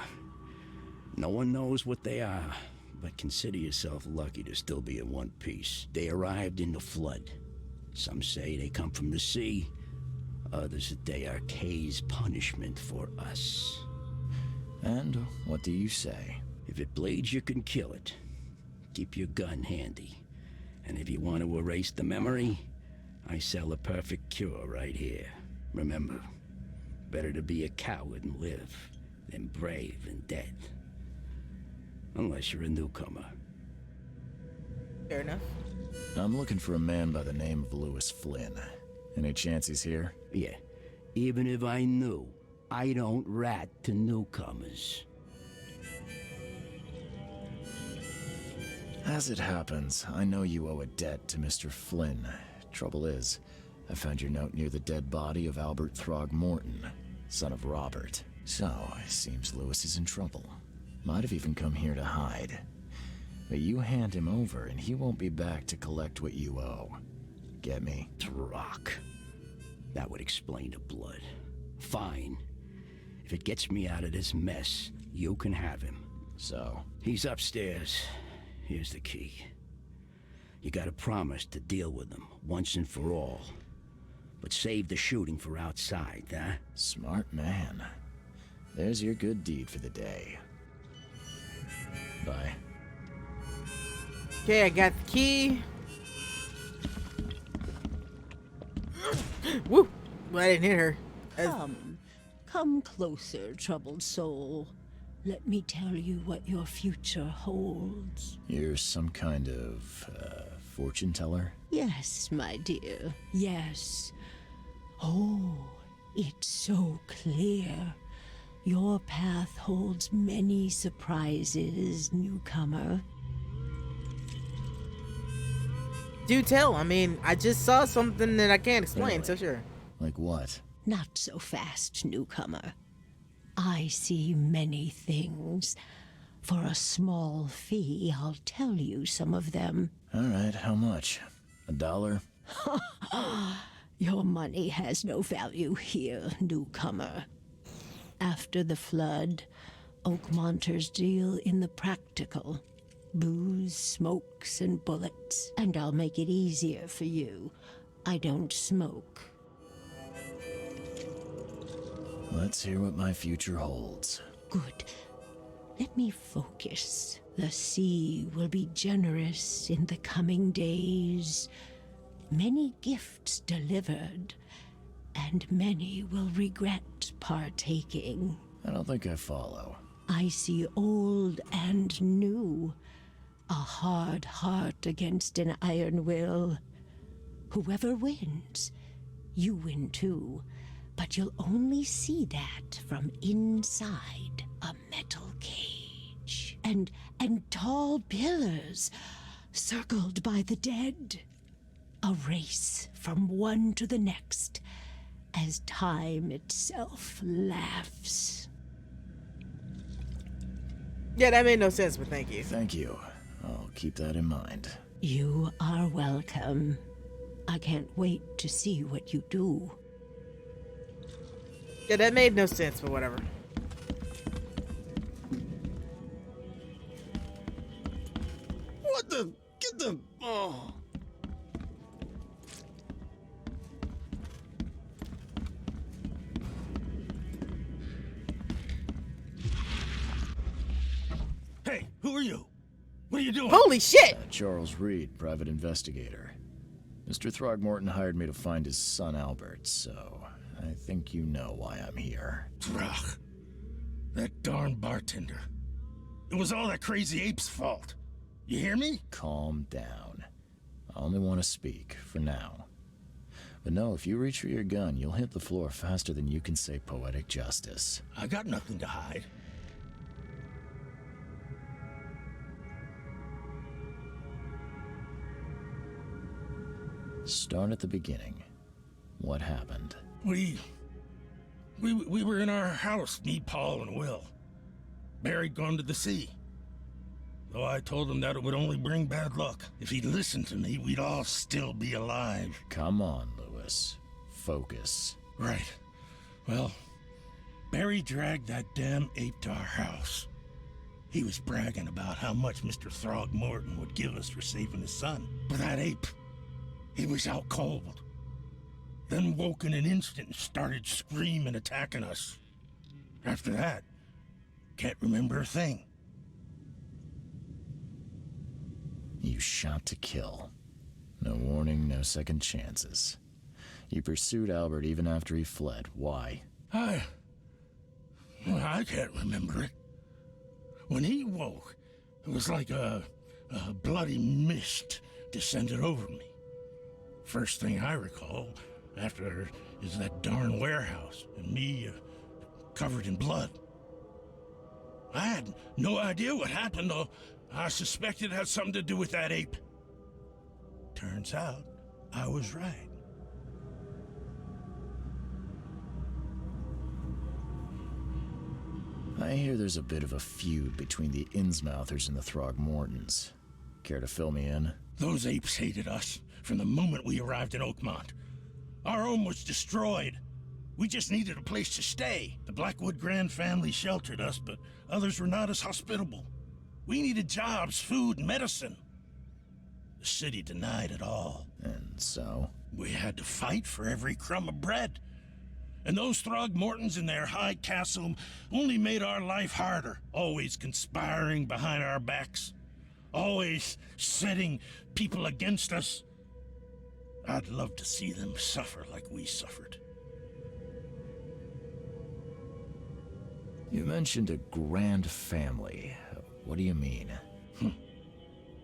No one knows what they are, but consider yourself lucky to still be in one piece. They arrived in the flood. Some say they come from the sea. Others that they are Kay's punishment for us. And what do you say? If it bleeds, you can kill it. Keep your gun handy. And if you want to erase the memory, I sell a perfect cure right here. Remember, better to be a coward and live than brave and dead. Unless you're a newcomer. Fair enough. I'm looking for a man by the name of Lewis Flynn. Any chance he's here? Yeah. Even if I knew, I don't rat to newcomers. As it happens, I know you owe a debt to Mr. Flynn. Trouble is, I found your note near the dead body of Albert Throgmorton, son of Robert. So, it seems Lewis is in trouble. Might have even come here to hide. But you hand him over and he won't be back to collect what you owe. Get me? Throck. That would explain the blood. Fine. If it gets me out of this mess, you can have him. So? He's upstairs. Here's the key. You gotta promise to deal with him once and for all. But save the shooting for outside, huh? Smart man. There's your good deed for the day. Bye. Okay, I got the key. Woo! Well, I didn't hit her. Come closer, troubled soul. Let me tell you what your future holds. You're some kind of, fortune teller? Yes, my dear, yes. Oh, it's so clear. Your path holds many surprises, newcomer. Do tell. I mean, I just saw something that I can't explain, so sure. Like what? Not so fast, newcomer. I see many things. For a small fee, I'll tell you some of them. All right, how much? $1? Your money has no value here, newcomer. After the flood, Oakmonters deal in the practical. Booze, smokes, and bullets. And I'll make it easier for you. I don't smoke. Let's hear what my future holds. Good. Let me focus. The sea will be generous in the coming days. Many gifts delivered, and many will regret partaking. I don't think I follow. I see old and new. A hard heart against an iron will. Whoever wins, you win too. But you'll only see that from inside a metal cage. And tall pillars, circled by the dead. A race from one to the next, as time itself laughs. Yeah, that made no sense, but thank you. Thank you. I'll keep that in mind. You are welcome. I can't wait to see what you do. Yeah, that made no sense, but whatever. What the? Get the... Oh. Hey, who are you? What are you doing? Holy shit! Charles Reed, private investigator. Mr. Throgmorton hired me to find his son Albert, so I think you know why I'm here. Throg. That darn bartender. It was all that crazy ape's fault. You hear me? Calm down. I only want to speak, for now. But no, if you reach for your gun, you'll hit the floor faster than you can say poetic justice. I got nothing to hide. Start at the beginning. What happened? We were in our house, me, Paul, and Will. Barry'd gone to the sea. Though I told him that it would only bring bad luck. If he'd listened to me, we'd all still be alive. Come on, Lewis. Focus. Right. Well, Barry dragged that damn ape to our house. He was bragging about how much Mr. Throgmorton would give us for saving his son. But that ape, he was out cold. Then woke in an instant and started screaming, attacking us. After that, can't remember a thing. You shot to kill. No warning, no second chances. You pursued Albert even after he fled. Why? I can't remember it. When he woke, it was like a bloody mist descended over me. First thing I recall after is that darn warehouse and me covered in blood. I had no idea what happened, though. I suspected it had something to do with that ape. Turns out, I was right. I hear there's a bit of a feud between the Innsmouthers and the Throgmortons. Care to fill me in? Those apes hated us from the moment we arrived in Oakmont. Our home was destroyed. We just needed a place to stay. The Blackwood Grand family sheltered us, but others were not as hospitable. We needed jobs, food, and medicine. The city denied it all. And so? We had to fight for every crumb of bread. And those Throgmortons in their high castle only made our life harder, always conspiring behind our backs, always setting people against us. I'd love to see them suffer like we suffered. You mentioned a grand family. What do you mean?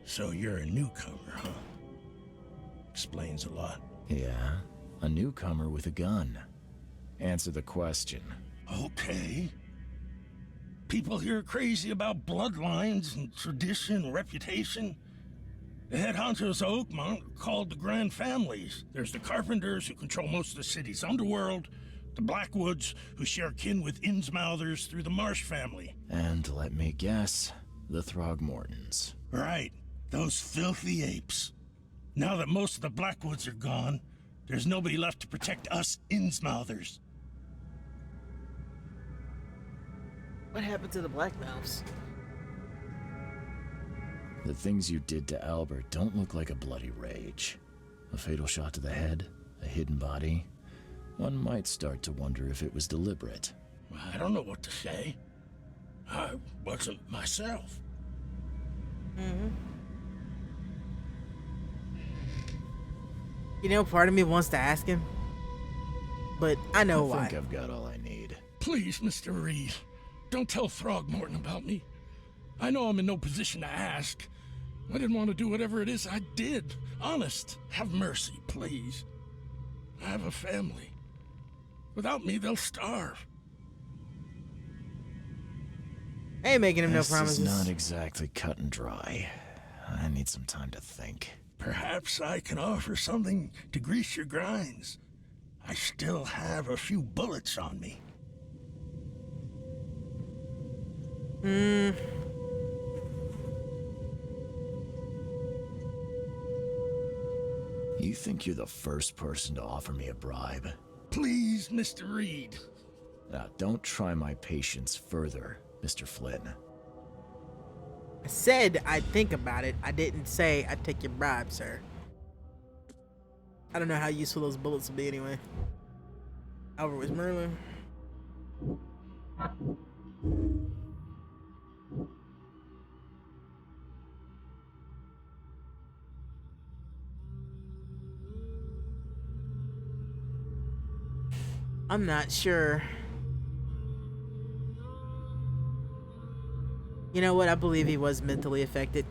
So you're a newcomer, huh? Explains a lot. Yeah, a newcomer with a gun. Answer the question. Okay. People here are crazy about bloodlines and tradition, reputation. The head honchos of Oakmont are called the Grand Families. There's the Carpenters, who control most of the city's underworld, the Blackwoods, who share kin with Innsmouthers through the Marsh family. And let me guess, the Throgmortons. Right, those filthy apes. Now that most of the Blackwoods are gone, there's nobody left to protect us Innsmouthers. What happened to the Blackmouths? The things you did to Albert don't look like a bloody rage. A fatal shot to the head, a hidden body. One might start to wonder if it was deliberate. I don't know what to say. I wasn't myself. You know, part of me wants to ask him, but I know why. I think I've got all I need. Please, Mr. Reed, don't tell Throgmorton about me. I know I'm in no position to ask. I didn't want to do whatever it is I did. Honest, have mercy, please. I have a family. Without me, they'll starve. I ain't making him no This promises. is not exactly cut and dry. I need some time to think. Perhaps I can offer something to grease your grinds. I still have a few bullets on me. You think you're the first person to offer me a bribe? Please, Mr. Reed. Now, don't try my patience further, Mr. Flynn. I said I'd think about it. I didn't say I'd take your bribe, sir. I don't know how useful those bullets will be anyway. Albert was Merlin. I'm not sure. You know what? I believe he was mentally affected.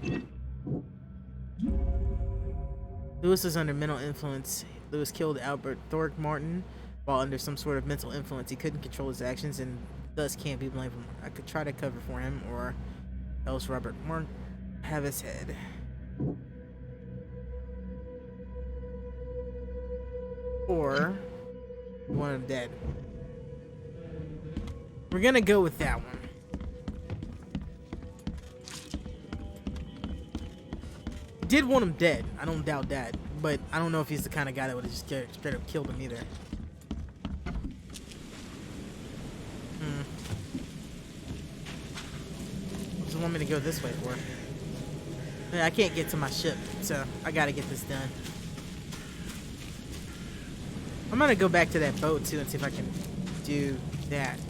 Lewis was under mental influence. Lewis killed Albert Throgmorton while under some sort of mental influence. He couldn't control his actions and thus can't be blamed. I could try to cover for him, or else Robert Mark have his head. Or want him dead. We're gonna go with that one. Did want him dead. I don't doubt that, but I don't know if he's the kind of guy that would have just straight up killed him either. What does it want me to go this way for? I can't get to my ship, so I gotta get this done. I'm gonna go back to that boat too and see if I can do that.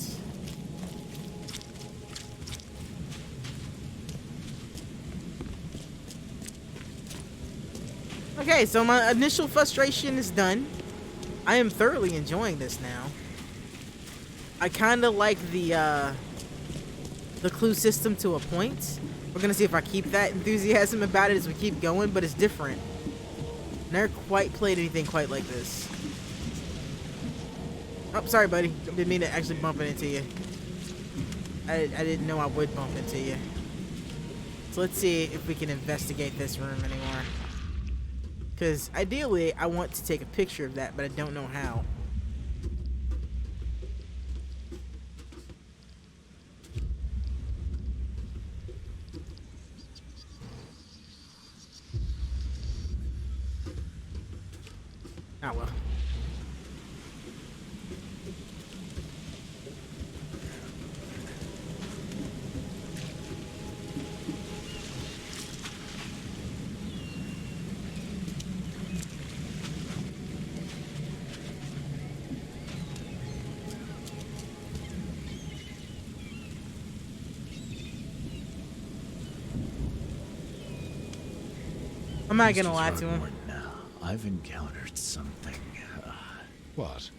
Okay, so my initial frustration is done. I am thoroughly enjoying this now. I kind of like the clue system to a point. We're gonna see if I keep that enthusiasm about it as we keep going, but it's different. Never quite played anything quite like this. Oh, sorry, buddy. Didn't mean to actually bump into you. I didn't know I would bump into you. So let's see if we can investigate this room anymore. Because ideally, I want to take a picture of that, but I don't know how. Ah, well. I'm not gonna lie to him. I've encountered something. What?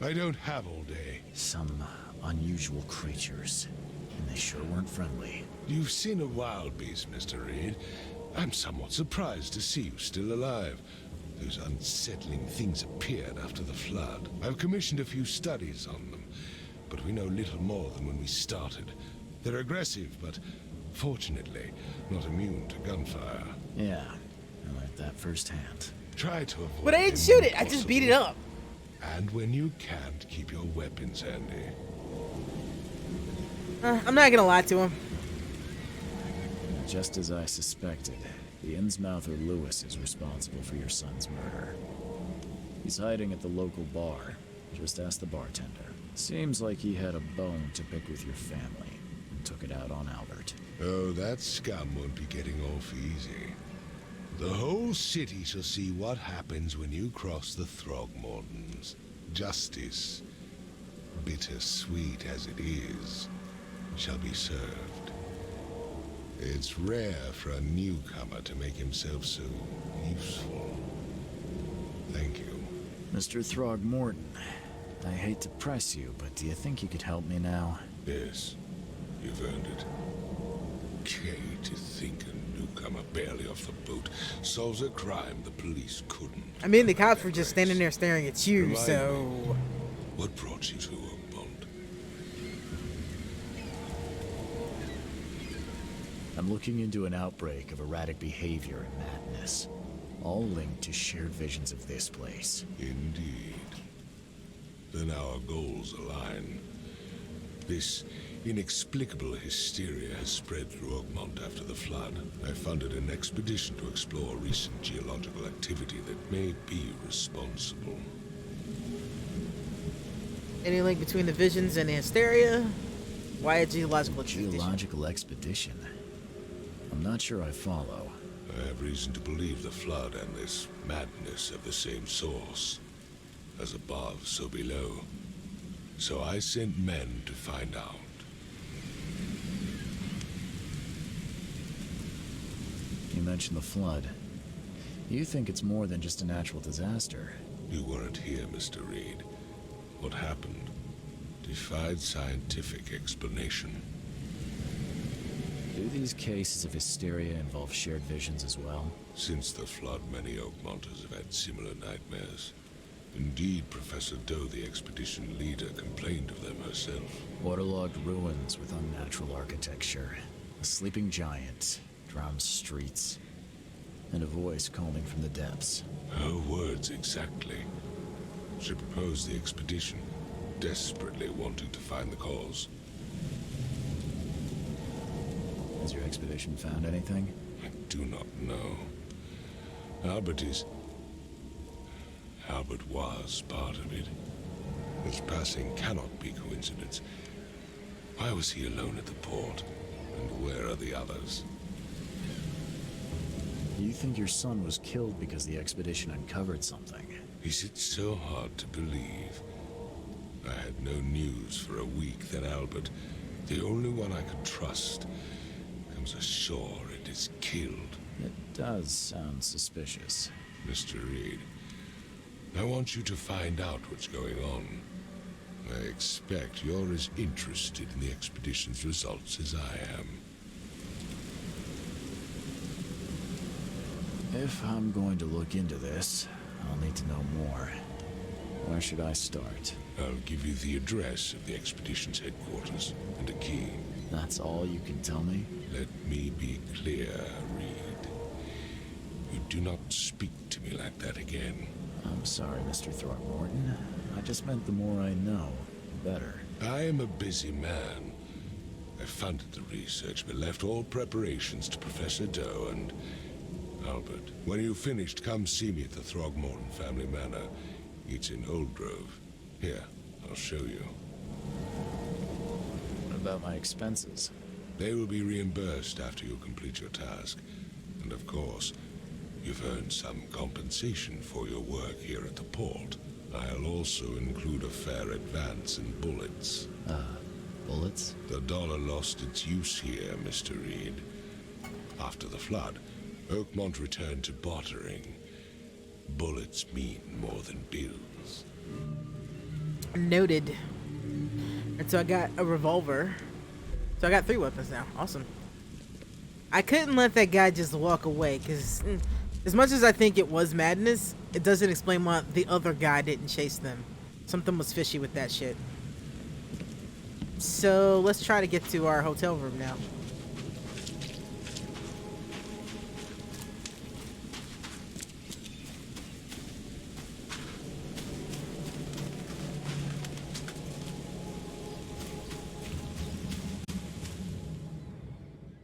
I don't have all day. Some unusual creatures, and they sure weren't friendly. You've seen a wild beast, Mr. Reed. I'm somewhat surprised to see you still alive. Those unsettling things appeared after the flood. I've commissioned a few studies on them, but we know little more than when we started. They're aggressive, but fortunately not immune to gunfire. Yeah, I learned that firsthand. Try to avoid But I didn't shoot it, I just beat it up. And when you can't, keep your weapons handy. I'm not gonna lie to him. Just as I suspected, the Innsmouther Lewis is responsible for your son's murder. He's hiding at the local bar. Just ask the bartender. Seems like he had a bone to pick with your family and took it out on Albert. Oh, that scum won't be getting off easy. The whole city shall see what happens when you cross the Throgmortons. Justice, bittersweet as it is, shall be served. It's rare for a newcomer to make himself so useful. Thank you. Mr. Throgmorton, I hate to press you, but do you think you could help me now? Yes, you've earned it. Okay, to think a newcomer barely off the boat solves a crime the police couldn't. I mean, the cops were just standing there staring at you, Remind so... me, what brought you to Oakmont? I'm looking into an outbreak of erratic behavior and madness, all linked to shared visions of this place. Indeed. Then our goals align. This inexplicable hysteria has spread through Oakmont after the flood. I funded an expedition to explore recent geological activity that may be responsible. Any link between the visions and the hysteria? Why a geological expedition? Geological expedition? I'm not sure I follow. I have reason to believe the flood and this madness have the same source. As above, so below. So I sent men to find out. You mentioned the flood. You think it's more than just a natural disaster. You weren't here, Mr. Reed. What happened defied scientific explanation. Do these cases of hysteria involve shared visions as well? Since the flood, many Oakmonters have had similar nightmares. Indeed, Professor Doe, the expedition leader, complained of them herself. Waterlogged ruins with unnatural architecture, a sleeping giant, drowned streets, and a voice calling from the depths. Her words exactly. She proposed the expedition, desperately wanting to find the cause. Has your expedition found anything? I do not know. Albert was part of it. His passing cannot be coincidence. Why was he alone at the port? And where are the others? You think your son was killed because the expedition uncovered something? Is it so hard to believe? I had no news for a week, then Albert, the only one I could trust, comes ashore and is killed. It does sound suspicious. Mr. Reed, I want you to find out what's going on. I expect you're as interested in the expedition's results as I am. If I'm going to look into this, I'll need to know more. Where should I start? I'll give you the address of the expedition's headquarters and a key. That's all you can tell me? Let me be clear, Reed. You do not speak to me like that again. I'm sorry, Mr. Throckmorton. I just meant the more I know, the better. I am a busy man. I funded the research, but left all preparations to Professor Doe, and Albert. When you've finished, come see me at the Throgmorton family manor. It's in Old Grove. Here, I'll show you. What about my expenses? They will be reimbursed after you complete your task. And of course, you've earned some compensation for your work here at the port. I'll also include a fair advance in bullets. Bullets? The dollar lost its use here, Mr. Reed. After the flood, Oakmont returned to bartering. Bullets mean more than bills. Noted. And so I got a revolver. So I got 3 weapons now. Awesome. I couldn't let that guy just walk away, because as much as I think it was madness, it doesn't explain why the other guy didn't chase them. Something was fishy with that shit. So let's try to get to our hotel room now.